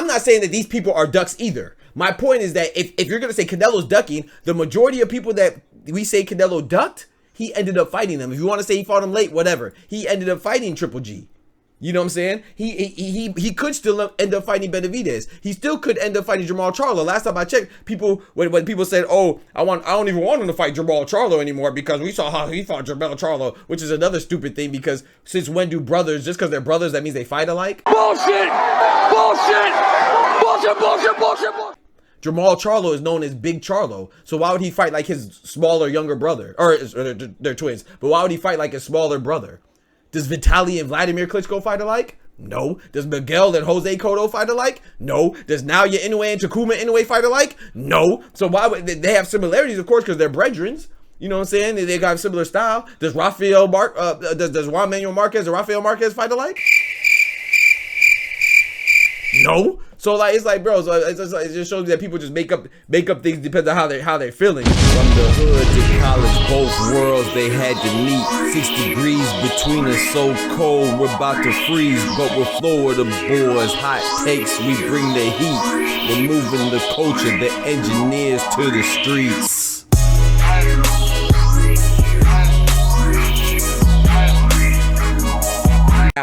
not saying that these people are ducks either. My point is that if you're going to say Canelo's ducking, the majority of people that we say Canelo ducked, he ended up fighting them. If you want to say he fought him late, whatever. He ended up fighting Triple G. You know what I'm saying? He could still end up fighting Benavidez. He still could end up fighting Jermall Charlo. Last time I checked, when people said, "Oh, I don't even want him to fight Jermall Charlo anymore because we saw how he fought Jermall Charlo," which is another stupid thing because since when do brothers, just because they're brothers, that means they fight alike? Bullshit! Bullshit! Bullshit! Bullshit! Bullshit! Bullshit! Jermall Charlo is known as Big Charlo, so why would he fight like his smaller younger brother? Or they're twins, but why would he fight like his smaller brother? Does Vitaly and Vladimir Klitschko fight alike? No. Does Miguel and Jose Cotto fight alike? No. Does Naoya Inoue and Takuma Inoue fight alike? No. So why would they have similarities, of course, because they're brethren. You know what I'm saying? They got a similar style. Does does Juan Manuel Marquez and Rafael Marquez fight alike? No. So like it's like, bro, so it just shows you that people just make up things depending on how they're feeling. From the hood to college, both worlds they had to meet. 6 degrees between us, so cold we're about to freeze. But we're Florida boys, hot takes, we bring the heat. We're moving the culture, the engineers to the streets.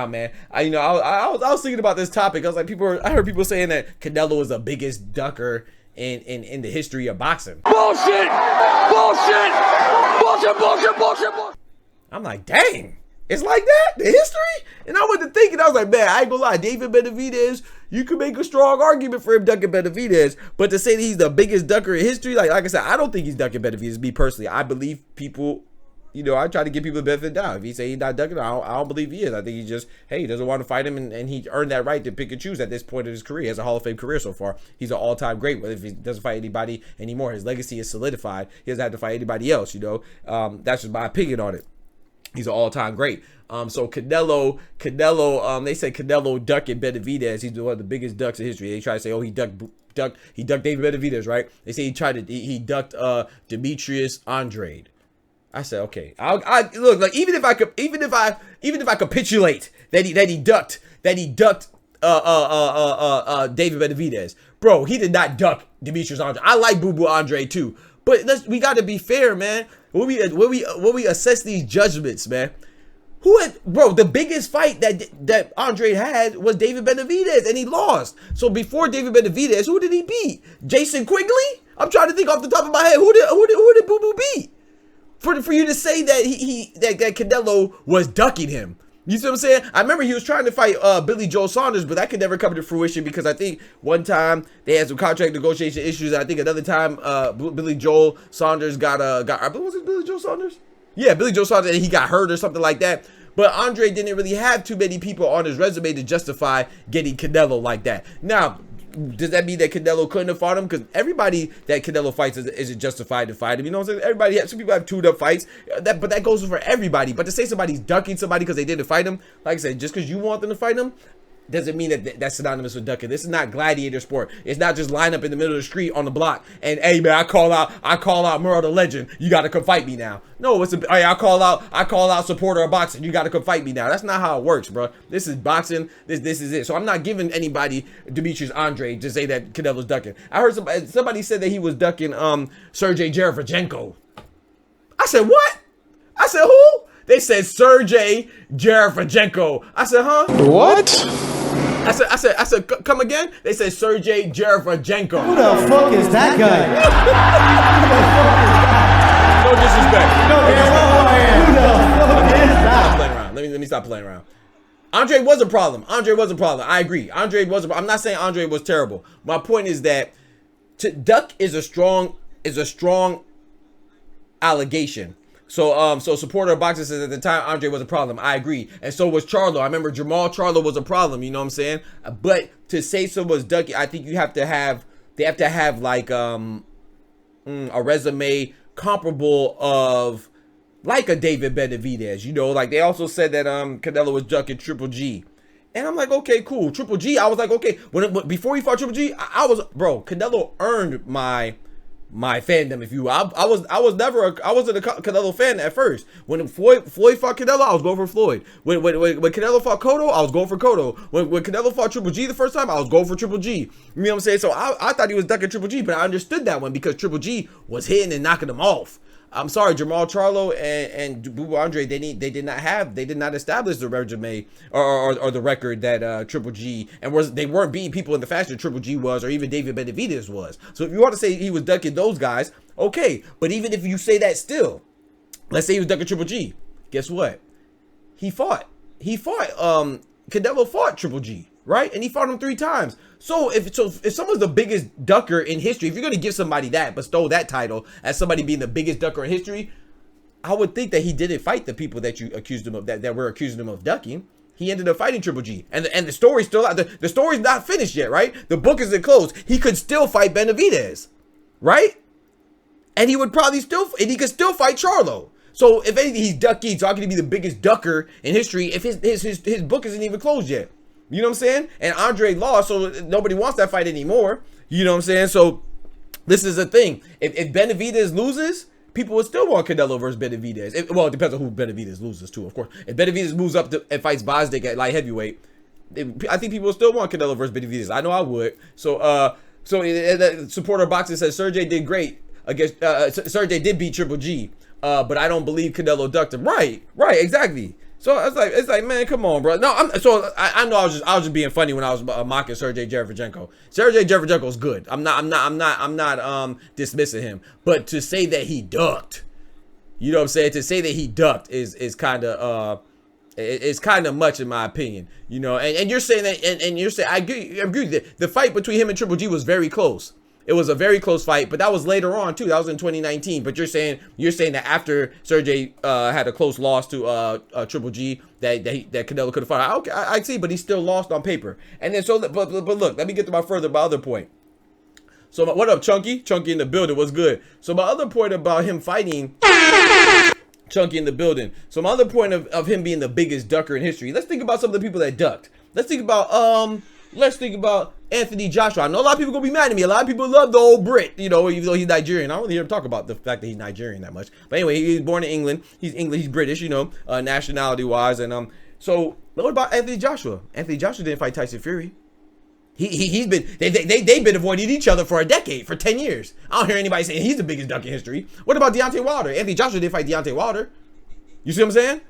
Man, I was thinking about this topic. I was like, I heard people saying that Canelo is the biggest ducker in the history of boxing. Bullshit! Bullshit! Bullshit! Bullshit! Bullshit! I'm like, dang, it's like that, the history. And I went to thinking, I was like, man, I ain't gonna lie, David Benavidez, you could make a strong argument for him ducking Benavidez, but to say that he's the biggest ducker in history, like I said, I don't think he's ducking Benavidez. Me personally, I believe people. I try to give people the benefit of the doubt. If he say he's not ducking, I don't believe he is. I think he just, he doesn't want to fight him, and he earned that right to pick and choose at this point of his career. He has a Hall of Fame career so far. He's an all-time great. But if he doesn't fight anybody anymore, his legacy is solidified. He doesn't have to fight anybody else, That's just my opinion on it. He's an all-time great. So Canelo, they say Canelo ducking Benavidez. He's one of the biggest ducks in history. They try to say, he ducked David Benavidez, right? They say he ducked Demetrius Andrade. I said, okay. I look, like even if I capitulate that he ducked David Benavidez, bro, he did not duck Demetrius Andrade. I like Boo Boo Andre too, but we got to be fair, man. When we assess these judgments, man, the biggest fight that Andre had was David Benavidez, and he lost. So before David Benavidez, who did he beat? Jason Quigley? I'm trying to think off the top of my head. Who did Boo Boo beat? For you to say that that Canelo was ducking him. You see what I'm saying? I remember he was trying to fight Billy Joe Saunders, but that could never come to fruition because I think one time they had some contract negotiation issues. I think another time Billy Joe Saunders got was it Billy Joe Saunders? Yeah, Billy Joe Saunders, and he got hurt or something like that. But Andre didn't really have too many people on his resume to justify getting Canelo like that. Now, does that mean that Canelo couldn't have fought him? Because everybody that Canelo fights isn't justified to fight him. You know what I'm saying? Some people have tuned up fights, but that goes for everybody. But to say somebody's ducking somebody because they didn't fight him, like I said, just because you want them to fight him, doesn't mean that's synonymous with ducking. This is not gladiator sport. It's not just line up in the middle of the street on the block and, hey man, I call out Murrow the Legend. You got to come fight me now. No, hey, I call out supporter of boxing. You got to come fight me now. That's not how it works, bro. This is boxing. This is it. So I'm not giving anybody Demetrius Andrade to say that Canelo's ducking. I heard somebody said that he was ducking Sergey Gervonta. I said what? I said who? They said Sergey Gervonta. I said, huh? What? I said, come again? They said Sergey Gervonta. Who the fuck is that guy? No disrespect. No, man, who the fuck is that? Stop playing around. Let me stop playing around. Andre was a problem. I agree. Andre was a problem. I'm not saying Andre was terrible. My point is that to duck is a strong allegation. So supporter of boxing says at the time Andre was a problem. I agree. And so was Charlo. I remember Jermall Charlo was a problem, you know what I'm saying? But to say someone's ducking, I think they have to have like a resume comparable of like a David Benavidez, like they also said that Canelo was ducking Triple G. And I'm like, okay, cool. Triple G, I was like, okay. Before he fought Triple G, I was, bro, Canelo earned my my fandom, if you will. I wasn't a Canelo fan at first. When Floyd fought Canelo, I was going for Floyd. When Canelo fought Cotto, I was going for Cotto. When Canelo fought Triple G the first time, I was going for Triple G. You know what I'm saying? So I thought he was ducking Triple G, but I understood that one because Triple G was hitting and knocking him off. I'm sorry, Jamal Charlo and Boo Andre, they did not establish the resume or the record that Triple G they weren't beating people in the fashion Triple G was, or even David Benavidez was. So if you want to say he was ducking those guys, okay. But even if you say that still, let's say he was ducking Triple G, guess what? He fought. Canelo fought Triple G, right? And he fought him 3 times. So if someone's the biggest ducker in history, if you're gonna give somebody that, bestow that title as somebody being the biggest ducker in history, I would think that he didn't fight the people that you accused him of, that were accusing him of ducking. He ended up fighting Triple G, and the story's still out. The story's not finished yet, right? The book isn't closed. He could still fight Benavidez, right? And he would probably he could still fight Charlo. So if anything, he's ducking. So how can he be the biggest ducker in history if his book isn't even closed yet? You know what I'm saying? And Andre lost, so nobody wants that fight anymore. You know what I'm saying? So this is the thing. If Benavidez loses, people would still want Canelo versus Benavidez. Well, it depends on who Benavidez loses too, of course. If Benavidez moves up and fights Bosdick at light heavyweight, I think people will still want Canelo versus Benavidez. I know I would. So supporter boxing says Sergey did great against Sergey did beat Triple G, but I don't believe Canelo ducked him. Right, exactly. So it's like, man, come on, bro. No, I know I was just being funny when I was mocking Sergey Gervonta. Sergey Gervonta is good. I'm not dismissing him. But to say that he ducked, you know what I'm saying? To say that he ducked is kind of it's kind of much in my opinion. You know, and you're saying that, and you're saying I agree that the fight between him and Triple G was very close. It was a very close fight, but that was later on too. That was in 2019. But you're saying that after Sergey had a close loss to Triple G, that Canelo could have fought. Okay, I see, but he still lost on paper. And then but look, let me get to my other point. So what up, Chunky? Chunky in the building. What's good? So my other point about him fighting Chunky in the building. So my other point of him being the biggest ducker in history. Let's think about some of the people that ducked. Let's think about Anthony Joshua. I know a lot of people gonna be mad at me. A lot of people love the old Brit, you know, even though he's Nigerian. I don't really hear him talk about the fact that he's Nigerian that much. But anyway, he's born in England. He's English. He's British, you know, nationality wise. And so what about Anthony Joshua? Anthony Joshua didn't fight Tyson Fury. They've been avoiding each other for a decade, for 10 years. I don't hear anybody saying he's the biggest duck in history. What about Deontay Wilder? Anthony Joshua didn't fight Deontay Wilder. You see what I'm saying?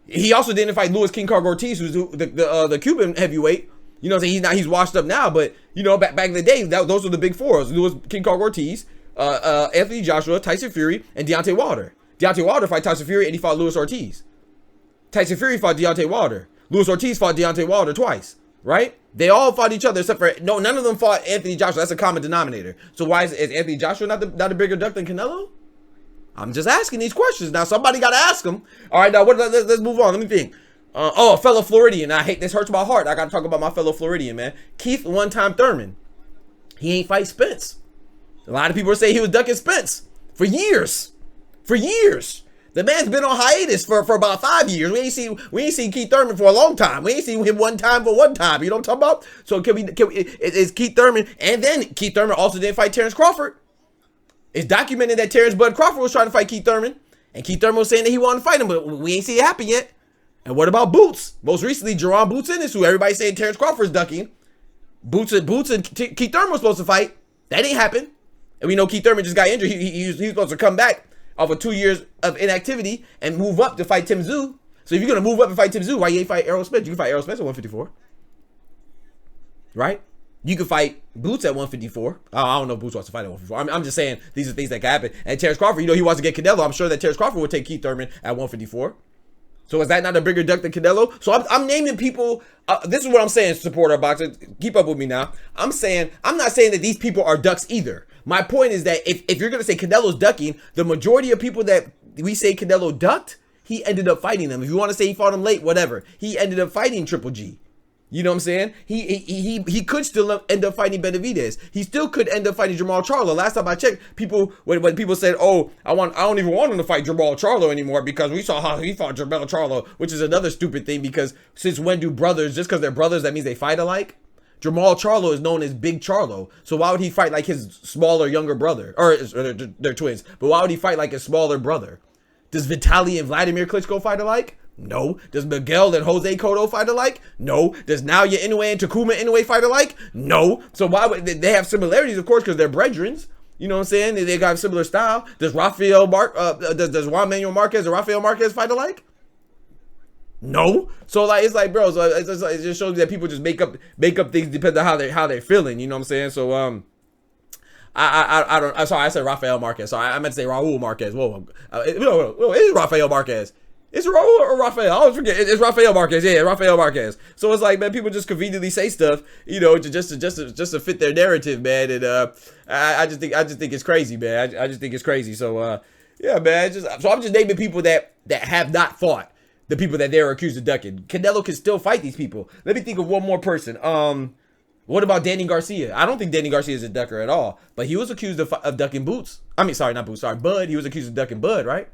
He also didn't fight Luis King Kong Ortiz, who's the Cuban heavyweight. You know what I'm saying? He's washed up now, but you know, back in the day, those were the big fours: Luis King Kong Ortiz, Anthony Joshua, Tyson Fury, and Deontay Wilder. Deontay Wilder fought Tyson Fury, and he fought Luis Ortiz. Tyson Fury fought Deontay Wilder. Luis Ortiz fought Deontay Wilder twice, right? They all fought each other except for none of them fought Anthony Joshua. That's a common denominator. So why is Anthony Joshua not a bigger duck than Canelo? I'm just asking these questions. Now somebody got to ask them. All right, now let's move on. Let me think. A fellow Floridian. I hate this. Hurts my heart. I got to talk about my fellow Floridian, man. Keith One-Time Thurman. He ain't fight Spence. A lot of people say he was ducking Spence for years. The man's been on hiatus for about 5 years. We ain't seen Keith Thurman for a long time. We ain't seen him one time. You know what I'm talking about? So is Keith Thurman, and then Keith Thurman also didn't fight Terrence Crawford. It's documented that Terrence Bud Crawford was trying to fight Keith Thurman, and Keith Thurman was saying that he wanted to fight him, but we ain't seen it happen yet. And what about Boots? Most recently, Jerron Boots Ennis, who everybody's saying Terrence Crawford's ducking. Boots and Keith Thurman was supposed to fight. That didn't happen. And we know Keith Thurman just got injured. He was supposed to come back off of 2 years of inactivity and move up to fight Tim Tszyu. So if you're going to move up and fight Tim Tszyu, why you ain't fight Errol Spence? You can fight Errol Spence at 154. Right? You can fight Boots at 154. I don't know if Boots wants to fight at 154. I'm just saying these are things that can happen. And Terrence Crawford, you know, he wants to get Canelo. I'm sure that Terrence Crawford would take Keith Thurman at 154. So is that not a bigger duck than Canelo? So I'm naming people. This is what I'm saying, supporter boxers. Keep up with me now. I'm not saying that these people are ducks either. My point is that if you're going to say Canelo's ducking, the majority of people that we say Canelo ducked, he ended up fighting them. If you want to say he fought him late, whatever. He ended up fighting Triple G. You know what I'm saying? He could still end up fighting Benavidez. He still could end up fighting Jamal Charlo. Last time I checked, when people said, "Oh, I don't even want him to fight Jamal Charlo anymore because we saw how he fought Jamal Charlo," which is another stupid thing because since when do brothers, just because they're brothers, that means they fight alike? Jamal Charlo is known as Big Charlo. So why would he fight like his smaller, younger brother? Or they're twins. But why would he fight like his smaller brother? Does Vitaly and Vladimir Klitschko fight alike? No. Does Miguel and Jose Cotto fight alike? No. Does Naoya Inoue and Takuma Inoue fight alike? No. So why would they have similarities, of course, because they're brethren. You know what I'm saying? They got a similar style. Does does Juan Manuel Marquez and Rafael Marquez fight alike? No. So like it's like, bro, so it just shows you that people just make up things depending on how they're feeling. You know what I'm saying? So I don't. Sorry, I said Rafael Marquez. Sorry, I meant to say Raul Marquez. Whoa, no, it is Rafael Marquez. It's Raul or Rafael? I always forget. It's Rafael Marquez. Yeah, Rafael Marquez. So it's like, man, people just conveniently say stuff, you know, just to fit their narrative, man. And I just think it's crazy, man. I just think it's crazy. So yeah, man. So I'm just naming people that have not fought the people that they're accused of ducking. Canelo can still fight these people. Let me think of one more person. What about Danny Garcia? I don't think Danny Garcia is a ducker at all, but he was accused of ducking Boots. I mean, sorry, not Boots. Sorry, Bud. He was accused of ducking Bud, right?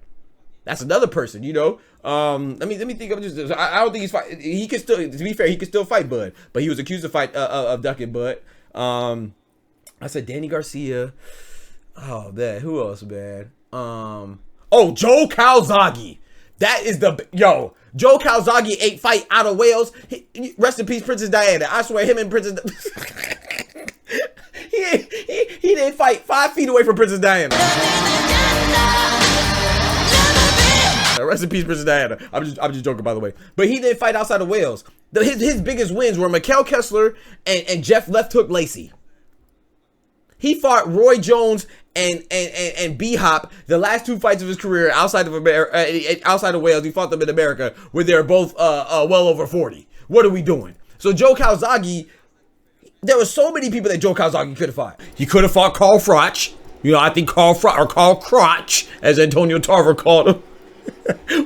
That's another person, you know. Let me think of just. I don't think he's fight. He can still, to be fair, he can still fight Bud, but he was accused of ducking Bud. I said Danny Garcia. Oh man, who else, man? Oh, Joe Calzaghe. That is Joe Calzaghe ate fight out of Wales. Rest in peace, Princess Diana. I swear, him and Princess. he didn't fight 5 feet away from Princess Diana. Rest in peace, Princess Diana. I'm just joking, by the way. But he didn't fight outside of Wales. His biggest wins were Mikkel Kessler and Jeff Left Hook Lacey. He fought Roy Jones and B-Hop the last 2 fights of his career outside of America, outside of Wales. He fought them in America where they're both well over 40. What are we doing? So Joe Calzaghe, there were so many people that Joe Calzaghe could have fought. He could have fought Carl Froch. You know, I think Carl Crotch, as Antonio Tarver called him.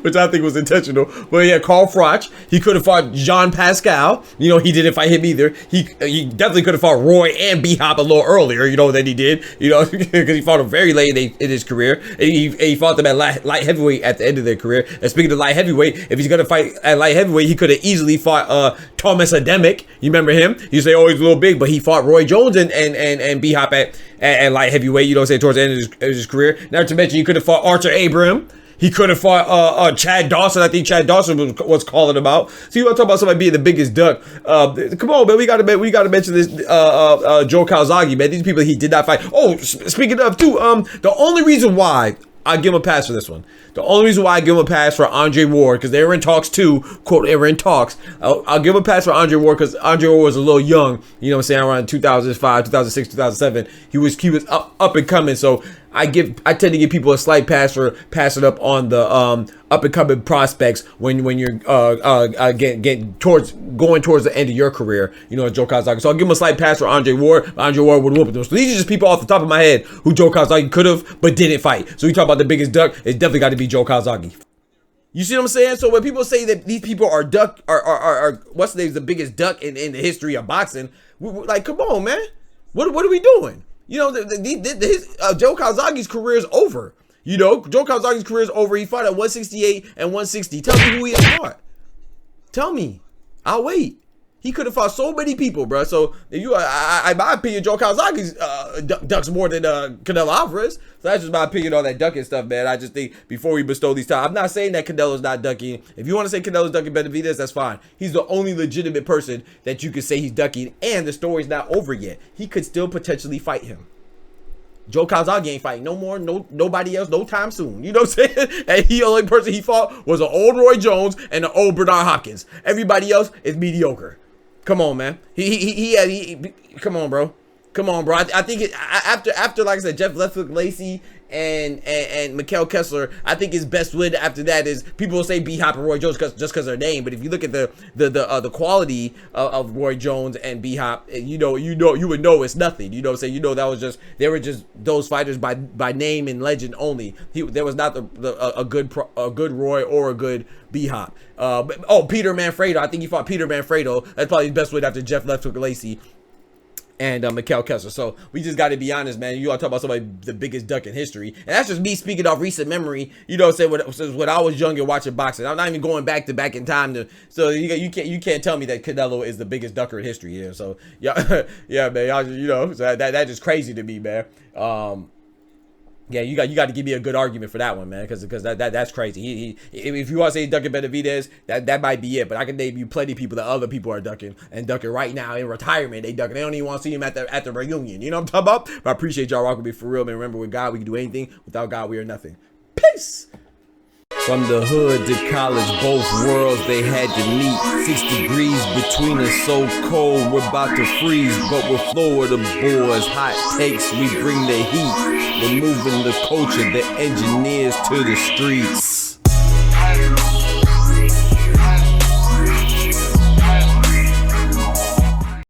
Which I think was intentional. But yeah, Carl Froch. He could have fought Jean Pascal. You know, he didn't fight him either. He definitely could have fought Roy and B-Hop a little earlier, you know, than he did. You know, because he fought him very late in his career. And he fought them at light heavyweight at the end of their career. And speaking of light heavyweight, if he's going to fight at light heavyweight, he could have easily fought Thomas Ademic. You remember him? You say, oh, he's a little big, but he fought Roy Jones and B-Hop at light heavyweight, you know what I'm saying, towards the end of his career. Not to mention, he could have fought Archer Abraham. He could have fought Chad Dawson. I think Chad Dawson was calling him out. So you want to talk about somebody being the biggest duck? Come on, man. We got to mention this Joe Calzaghe, man. These people he did not fight. Oh, speaking of too, the only reason why I give him a pass for this one. The only reason why I give him a pass for Andre Ward, because they were in talks too. Quote, they were in talks. I'll give him a pass for Andre Ward because Andre Ward was a little young. You know what I'm saying? Around 2005, 2006, 2007. He was up and coming. So I tend to give people a slight pass for passing up on the up and coming prospects when you're going towards the end of your career. You know, Joe Calzaghe. So I'll give him a slight pass for Andre Ward. Andre Ward would whoop them. So these are just people off the top of my head who Joe Calzaghe could have but didn't fight. So you talk about the biggest duck, it's definitely got to be Joe Calzaghe. You see what I'm saying? So when people say that these people are what's the name, the biggest duck in the history of boxing, we're like, come on, man, what are we doing? You know, Joe Calzaghe's career is over. You know, Joe Calzaghe's career is over. He fought at 168 and 160. Tell me who he has fought. Tell me. I'll wait. He could have fought so many people, bro. So, if you, in my opinion, Joe Calzaghe's ducks more than Canelo Alvarez. So that's just my opinion on that ducking stuff, man. I just think before we bestow these time, I'm not saying that Canelo's not ducking. If you want to say Canelo's ducking Benavidez, that's fine. He's the only legitimate person that you could say he's ducking, and the story's not over yet. He could still potentially fight him. Joe Calzaghe ain't fighting no more, nobody else, no time soon. You know what I'm saying? And the only person he fought was an old Roy Jones and an old Bernard Hopkins. Everybody else is mediocre. Come on, man. Come on, bro. Come on, bro. I think after like I said, Jeff Left Hook Lacey and Mikkel Kessler, I think his best win after that is people will say B-Hop and Roy Jones just because their name, but if you look at the quality of Roy Jones and B-Hop, you would know it's nothing. You know what I'm saying? You know that was just they were just those fighters by name and legend only. There was not a good Roy or a good B-Hop. Peter Manfredo. I think he fought Peter Manfredo. That's probably his best win after Jeff Left Hook Lacey. and Mikhail Kessler. So we just got to be honest, man. You all talk about somebody the biggest duck in history, and that's just me speaking off recent memory. You know, say when I was younger watching boxing. I'm not even going back in time. So you can't tell me that Canelo is the biggest ducker in history here. So yeah, yeah, man. Y'all, you know, so that's just crazy to me, man. Yeah, you got to give me a good argument for that one, man, because that's crazy. If you want to say ducking Benavidez, that might be it. But I can name you plenty of people that other people are ducking right now in retirement. They ducking. They don't even want to see him at the reunion. You know what I'm talking about? But I appreciate y'all rocking with me for real, man. Remember, with God we can do anything. Without God we are nothing. Peace. From the hood to college, both worlds they had to meet. 6 degrees between us, so cold we're about to freeze. But we're Florida boys, hot takes, we bring the heat. We're moving the culture, the engineers to the streets.